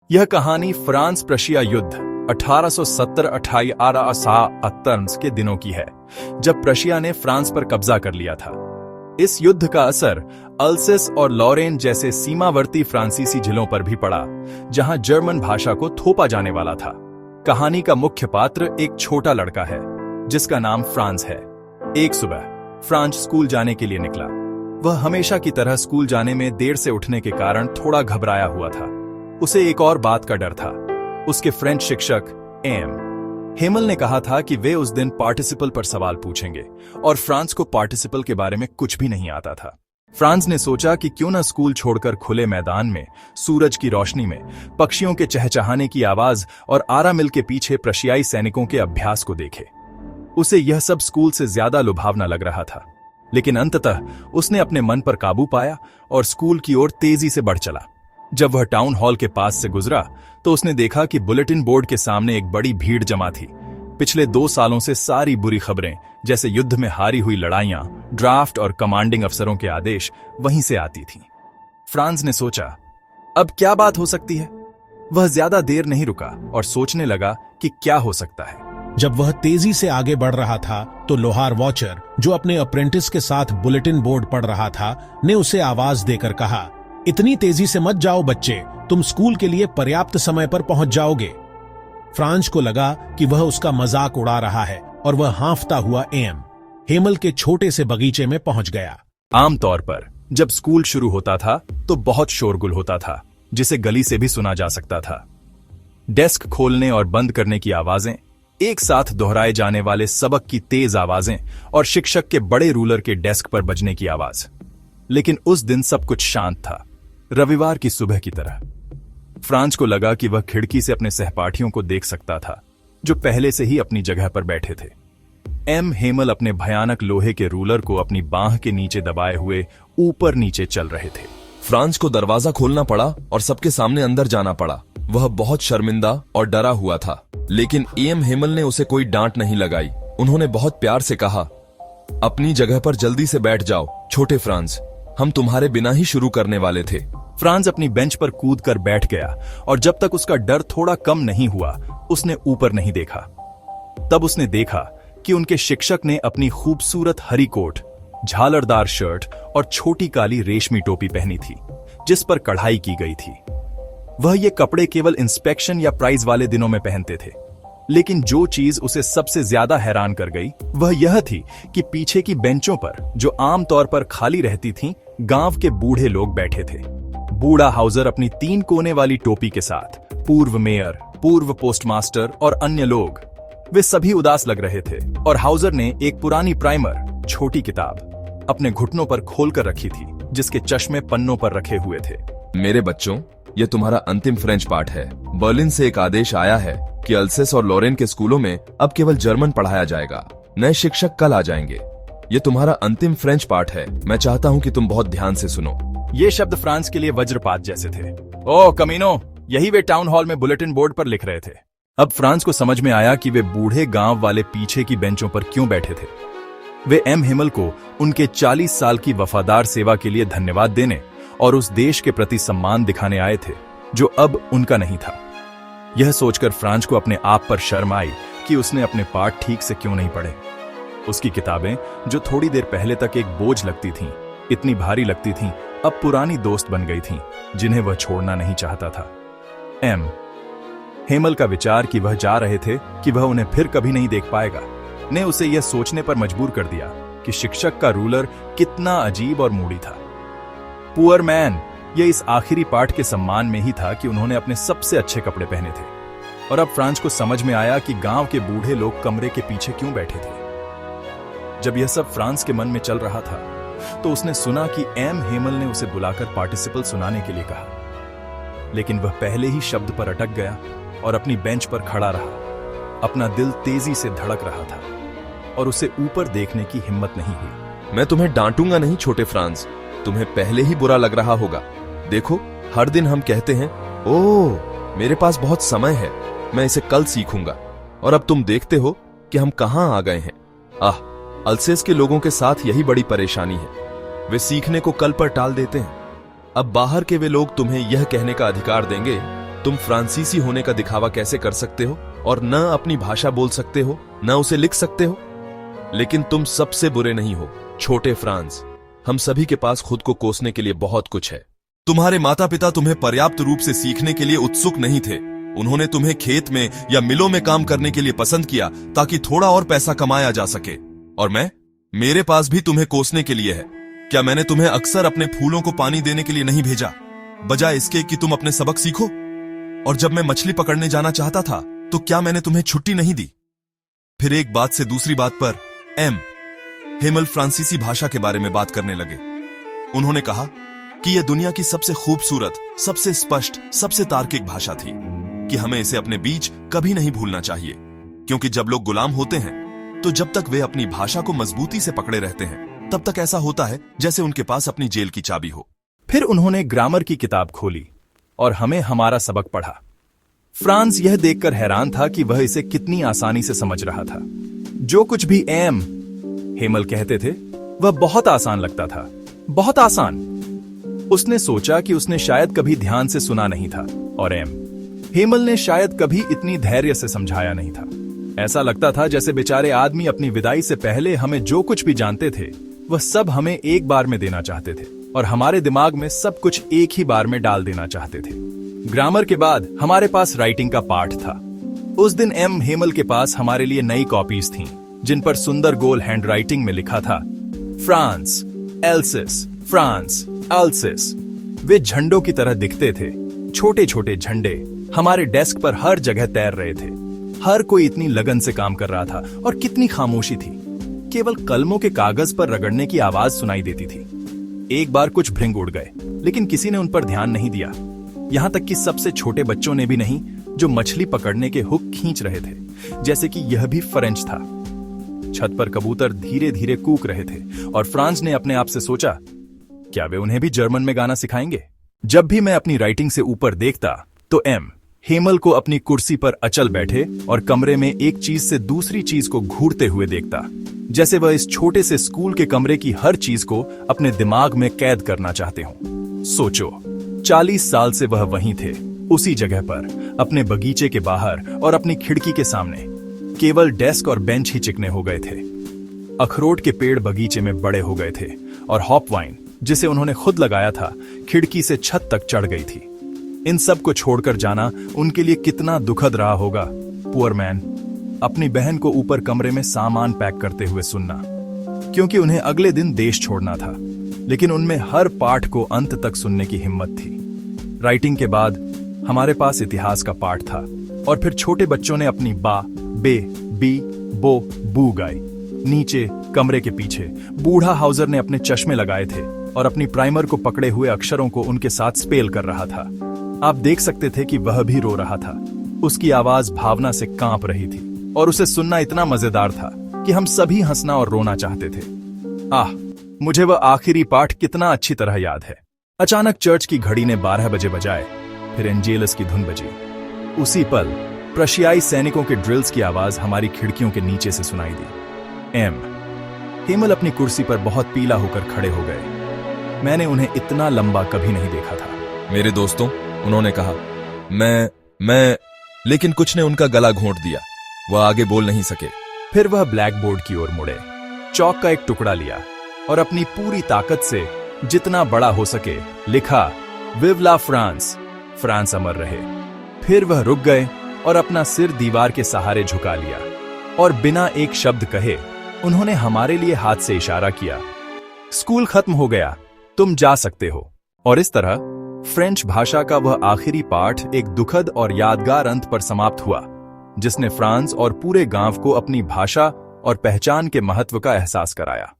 यह कहानी फ्रांस प्रशिया युद्ध 1870-1870 के दिनों की है, जब प्रशिया ने फ्रांस पर कब्जा कर लिया था। इस युद्ध का असर अल्सेस और लॉरेन जैसे सीमावर्ती फ्रांसीसी जिलों पर भी पड़ा, जहां जर्मन भाषा को थोपा जाने वाला था। कहानी का मुख्य पात्र एक छोटा लड़का है, जिसका नाम फ्रांस है। एक सुबह फ्रांस स्कूल जाने के लिए निकला। वह हमेशा की तरह स्कूल जाने में देर से उठने के कारण थोड़ा घबराया हुआ था। उसे एक और बात का डर था। उसके फ्रेंच शिक्षक हेमल ने कहा था कि वे उस दिन पार्टिसिपल पर सवाल पूछेंगे, और फ्रांस को पार्टिसिपल के बारे में कुछ भी नहीं आता था। फ्रांस ने सोचा कि क्यों न स्कूल छोड़कर खुले मैदान में, सूरज की रोशनी में, पक्षियों के चहचहाने की आवाज और आरा मिल के पीछे प्रशियाई सैनिकों के अभ्यास को देखे। उसे यह सब स्कूल से ज्यादा लुभावना लग रहा था, लेकिन अंततः उसने अपने मन पर काबू पाया और स्कूल की ओर तेजी से बढ़ चला। जब वह टाउन हॉल के पास से गुजरा तो उसने देखा कि बुलेटिन बोर्ड के सामने एक बड़ी भीड़ जमा थी। पिछले 2 सालों से सारी बुरी खबरें, जैसे युद्ध में हारी हुई लड़ाइयां, ड्राफ्ट और कमांडिंग अफसरों के आदेश वहीं से आती थीं। फ्रांस ने सोचा, अब क्या बात हो सकती है? वह ज्यादा देर नहीं रुका और सोचने लगा कि क्या हो सकता है। जब वह तेजी से आगे बढ़ रहा था तो लोहार वॉचर, जो अपने अप्रेंटिस के साथ बुलेटिन बोर्ड पढ़ रहा था, ने उसे आवाज देकर कहा, इतनी तेजी से मत जाओ बच्चे, तुम स्कूल के लिए पर्याप्त समय पर पहुंच जाओगे। फ्रांस को लगा कि वह उसका मजाक उड़ा रहा है और वह हांफता हुआ हेमल के छोटे से बगीचे में पहुंच गया। आमतौर पर जब स्कूल शुरू होता था तो बहुत शोरगुल होता था, जिसे गली से भी सुना जा सकता था। डेस्क खोलने और बंद करने की आवाजें, एक साथ दोहराए जाने वाले सबक की तेज आवाजें और शिक्षक के बड़े रूलर के डेस्क पर बजने की आवाज। लेकिन उस दिन सब कुछ शांत था, रविवार की सुबह की तरह। फ्रांस को लगा कि वह खिड़की से अपने सहपाठियों को देख सकता था, जो पहले से ही अपनी जगह पर बैठे थे। हेमल अपने भयानक लोहे के रूलर को अपनी बांह के नीचे दबाए हुए ऊपर नीचे चल रहे थे। फ्रांस को दरवाजा खोलना पड़ा और सबके सामने अंदर जाना पड़ा। वह बहुत शर्मिंदा और डरा हुआ था, लेकिन हेमल ने उसे कोई डांट नहीं लगाई। उन्होंने बहुत प्यार से कहा, अपनी जगह पर जल्दी से बैठ जाओ छोटे फ्रांस, हम तुम्हारे बिना ही शुरू करने वाले थे। फ्रांस अपनी बेंच पर कूद कर बैठ गया और जब तक उसका डर थोड़ा कम नहीं हुआ, उसने ऊपर नहीं देखा। तब उसने देखा कि उनके शिक्षक ने अपनी खूबसूरत हरी कोट, झालरदार शर्ट और छोटी काली रेशमी टोपी पहनी थी, जिस पर कढ़ाई की गई थी। वह ये कपड़े केवल इंस्पेक्शन या प्राइज वाले दिनों में पहनते थे, लेकिन जो चीज उसे सबसे ज्यादा हैरान कर गई वह यह थी कि पीछे की बेंचों पर, जो आमतौर पर खाली रहती थीं, गांव के बूढ़े लोग बैठे थे। बूढ़ा हाउजर अपनी 3 कोने वाली टोपी के साथ, पूर्व मेयर, पूर्व पोस्टमास्टर और अन्य लोग, वे सभी उदास लग रहे थे। और हाउजर ने एक पुरानी प्राइमर, छोटी किताब, अपने घुटनों पर खोलकर रखी थी, जिसके चश्मे पन्नों पर रखे हुए थे। मेरे बच्चों, यह तुम्हारा अंतिम फ्रेंच पाठ है। बर्लिन से एक आदेश आया है कि अल्सेस और लॉरेन के स्कूलों में अब केवल जर्मन पढ़ाया जाएगा। नए शिक्षक कल आ जाएंगे। यह तुम्हारा अंतिम फ्रेंच पाठ है। मैं चाहता हूं कि तुम बहुत ध्यान से सुनो। ये शब्द फ्रांस के लिए वज्रपात जैसे थे। ओह कमीनो, यही वे टाउन हॉल में बुलेटिन बोर्ड पर लिख रहे थे। अब फ्रांस को समझ में आया कि वे बूढ़े गांव वाले पीछे की बेंचों पर क्यों बैठे थे। वे हेमल को उनके 40 साल की वफादार सेवा के लिए धन्यवाद देने और उस देश के प्रति सम्मान दिखाने आए थे, जो अब उनका नहीं था। यह सोचकर फ्रांस को अपने आप पर शर्म आई कि उसने अपने पाठ ठीक से क्यों नहीं पढ़े। उसकी किताबें, जो थोड़ी देर पहले तक एक बोझ लगती थीं, इतनी भारी लगती थीं, अब पुरानी दोस्त बन गई थीं, जिन्हें वह छोड़ना नहीं चाहता था। हेमल का विचार कि वह जा रहे थे कि वह उन्हें फिर कभी नहीं देख पाएगा, ने उसे यह सोचने पर मजबूर कर दिया कि शिक्षक का रूलर कितना अजीब और मूडी था। पुअर मैन, यह इस आखिरी पाठ के सम्मान में ही था कि उन्होंने अपने सबसे अच्छे कपड़े पहने थे। और अब फ्रांस को समझ में आया कि गांव के बूढ़े लोग कमरे के पीछे क्यों बैठे थे। जब यह सब फ्रांस के मन में चल रहा था तो उसने सुना कि हेमल ने उसे बुलाकर पार्टिसिपल सुनाने के लिए कहा, लेकिन वह पहले ही शब्द पर अटक गया और अपनी बेंच पर खड़ा रहा। अपना दिल तेजी से धड़क रहा था और उसे ऊपर देखने की हिम्मत नहीं हुई। मैं तुम्हें डांटूंगा नहीं छोटे फ्रांस, तुम्हें पहले ही बुरा लग रहा होगा। देखो, हर दिन हम कहते हैं, ओह मेरे पास बहुत समय है, मैं इसे कल सीखूंगा, और अब तुम देखते हो कि हम कहां आ गए हैं। अल्सेस के लोगों के साथ यही बड़ी परेशानी है, वे सीखने को कल पर टाल देते हैं। अब बाहर के वे लोग तुम्हें यह कहने का अधिकार देंगे तुम फ्रांसीसी होने का दिखावा कैसे कर सकते हो और न अपनी भाषा बोल सकते हो, न उसे लिख सकते हो? लेकिन तुम सबसे बुरे नहीं हो, छोटे फ्रांस। हम सभी के पास खुद को कोसने के लिए बहुत कुछ है। तुम्हारे माता पिता तुम्हें पर्याप्त रूप से सीखने के लिए उत्सुक नहीं थे। उन्होंने तुम्हें खेत में या मिलों में काम करने के लिए पसंद किया ताकि थोड़ा और पैसा कमाया जा सके। और मेरे पास भी तुम्हें कोसने के लिए है। क्या मैंने तुम्हें अक्सर अपने फूलों को पानी देने के लिए नहीं भेजा, बजाय इसके कि तुम अपने सबक सीखो? और जब मैं मछली पकड़ने जाना चाहता था तो क्या मैंने तुम्हें छुट्टी नहीं दी? फिर एक बात से दूसरी बात पर हेमल फ्रांसीसी भाषा के बारे में बात करने लगे। उन्होंने कहा कि यह दुनिया की सबसे खूबसूरत, सबसे स्पष्ट, सबसे तार्किक भाषा थी कि हमें इसे अपने बीच कभी नहीं भूलना चाहिए, क्योंकि जब लोग गुलाम होते हैं तो जब तक वे अपनी भाषा को मजबूती से पकड़े रहते हैं तब तक ऐसा होता है जैसे उनके पास अपनी जेल की चाबी हो। फिर उन्होंने ग्रामर की किताब खोली और हमें हमारा सबक पढ़ा। फ्रांस यह देखकर हैरान था कि वह इसे कितनी आसानी से समझ रहा था। जो कुछ भी हेमल कहते थे वह बहुत आसान लगता था, बहुत आसान। उसने सोचा कि उसने शायद कभी ध्यान से सुना नहीं था और हेमल ने शायद कभी इतनी धैर्य से समझाया नहीं था। ऐसा लगता था जैसे बेचारे आदमी अपनी विदाई से पहले हमें जो कुछ भी जानते थे वह सब हमें एक बार में देना चाहते थे और हमारे दिमाग में सब कुछ एक ही बार में डाल देना चाहते थे। ग्रामर के बाद हमारे पास राइटिंग का पाठ था। उस दिन हेमल के पास हमारे लिए नई कॉपीज थीं, जिन पर सुंदर गोल हैंडराइटिंग में लिखा था फ्रांस एल्सिस, फ्रांस एल्सिस। वे झंडों की तरह दिखते थे, छोटे छोटे झंडे हमारे डेस्क पर हर जगह तैर रहे थे। हर कोई इतनी लगन से काम कर रहा था और कितनी खामोशी थी। केवल कलमों के कागज पर रगड़ने की आवाज सुनाई देती थी। एक बार कुछ भृंग उड़ गए, लेकिन किसी ने उन पर ध्यान नहीं दिया, यहां तक कि सबसे छोटे बच्चों ने भी नहीं, जो मछली पकड़ने के हुक खींच रहे थे, जैसे कि यह भी फ्रेंच था। छत पर कबूतर धीरे धीरे कूक रहे थे और फ्रांस ने अपने आप से सोचा, क्या वे उन्हें भी जर्मन में गाना सिखाएंगे? जब भी मैं अपनी राइटिंग से ऊपर देखता तो हेमल को अपनी कुर्सी पर अचल बैठे और कमरे में एक चीज से दूसरी चीज को घूरते हुए देखता, जैसे वह इस छोटे से स्कूल के कमरे की हर चीज को अपने दिमाग में कैद करना चाहते हों। सोचो, 40 साल से वह वहीं थे, उसी जगह पर, अपने बगीचे के बाहर और अपनी खिड़की के सामने। केवल डेस्क और बेंच ही चिकने हो गए थे। अखरोट के पेड़ बगीचे में बड़े हो गए थे और हॉप वाइन, जिसे उन्होंने खुद लगाया था, खिड़की से छत तक चढ़ गई थी। इन सब को छोड़कर जाना उनके लिए कितना दुखद रहा होगा। Poor man. अपनी बहन को ऊपर कमरे में सामान पैक करते हुए सुनना, क्योंकि उन्हें अगले दिन देश छोड़ना था, लेकिन उनमें हर पाठ को अंत तक सुनने की हिम्मत थी। राइटिंग के बाद हमारे पास इतिहास का पाठ था और फिर छोटे बच्चों ने अपनी बा, बे, बी, बो, बू गाई। नीचे कमरे के पीछे बूढ़ा हाउजर ने अपने चश्मे लगाए थे और अपनी प्राइमर को पकड़े हुए अक्षरों को उनके साथ स्पेल कर रहा था। आप देख सकते थे कि वह भी रो रहा था। उसकी आवाज भावना से कांप रही थी और उसे सुनना इतना मजेदार था कि हम सभी हंसना और रोना चाहते थे। मुझे वह आखिरी पाठ कितना अच्छी तरह याद है। अचानक चर्च की घड़ी ने 12 बजे बजाए, फिर एंजेलस की धुन बजी। उसी पल प्रशियाई सैनिकों के ड्रिल्स की आवाज हमारी खिड़कियों के नीचे से सुनाई दी। हेमल अपनी कुर्सी पर बहुत पीला होकर खड़े हो गए। मैंने उन्हें इतना लंबा कभी नहीं देखा था। मेरे दोस्तों, उन्होंने कहा, मैं लेकिन कुछ ने उनका गला घोंट दिया। वह आगे बोल नहीं सके। फिर वह ब्लैक बोर्ड की ओर मुड़े, चौक का एक टुकड़ा लिया और अपनी पूरी ताकत से जितना बड़ा हो सके लिखा, विव ला फ्रांस, फ्रांस अमर रहे। फिर वह रुक गए और अपना सिर दीवार के सहारे झुका लिया और बिना एक शब्द कहे उन्होंने हमारे लिए हाथ से इशारा किया, स्कूल खत्म हो गया, तुम जा सकते हो। और इस तरह फ्रेंच भाषा का वह आखिरी पाठ एक दुखद और यादगार अंत पर समाप्त हुआ, जिसने फ्रांस और पूरे गांव को अपनी भाषा और पहचान के महत्व का एहसास कराया।